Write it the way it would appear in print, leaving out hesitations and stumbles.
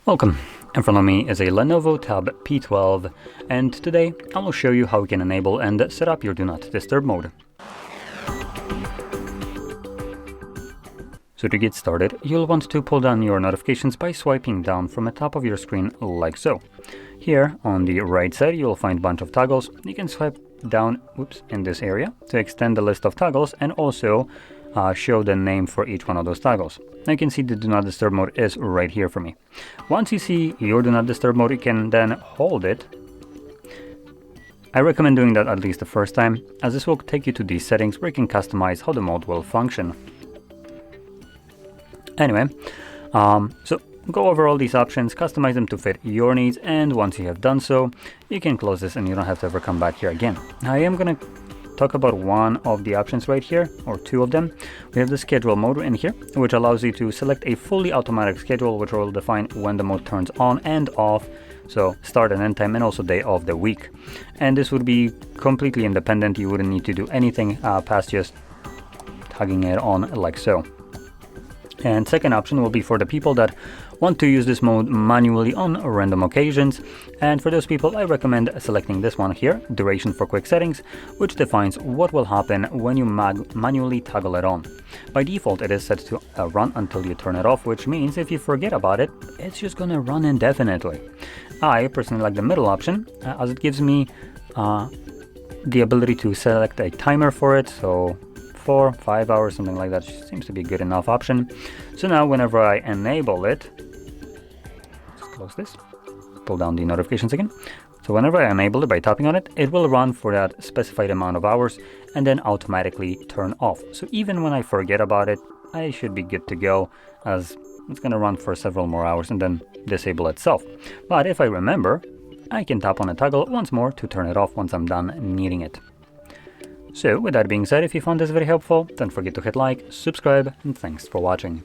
Welcome. In front of me is a LENOVO Tab P12, and today I will show you how you can enable and set up your Do Not Disturb mode. So to get started, you'll want to pull down your notifications by swiping down from the top of your screen like so. Here on the right side you'll find a bunch of toggles. You can swipe down in this area to extend the list of toggles and also show the name for each one of those toggles. Now you can see the Do Not Disturb mode is right here for me. Once you see your Do Not Disturb mode, you can then hold it. I recommend doing that at least the first time, as this will take you to these settings where you can customize how the mode will function. Anyway, so go over all these options, customize them to fit your needs, and once you have done so, you can close this and you don't have to ever come back here again. I am going to talk about one of the options right here, or two of them. We have the schedule mode in here, which allows you to select a fully automatic schedule, which will define when the mode turns on and off, so start and end time, and also day of the week. And this would be completely independent. You wouldn't need to do anything past just tugging it on like so. And second option will be for the people that want to use this mode manually on random occasions. And for those people, I recommend selecting this one here, Duration for Quick Settings, which defines what will happen when you manually toggle it on. By default, it is set to run until you turn it off, which means if you forget about it, it's just gonna run indefinitely. I personally like the middle option, as it gives me the ability to select a timer for it, so 4, 5 hours, something like that seems to be a good enough option. So now whenever I enable it, just close this, pull down the notifications again. So whenever I enable it by tapping on it, it will run for that specified amount of hours and then automatically turn off. So even when I forget about it, I should be good to go, as it's going to run for several more hours and then disable itself. But if I remember, I can tap on a toggle once more to turn it off once I'm done needing it. So with that being said, if you found this very helpful, don't forget to hit like, subscribe, and thanks for watching.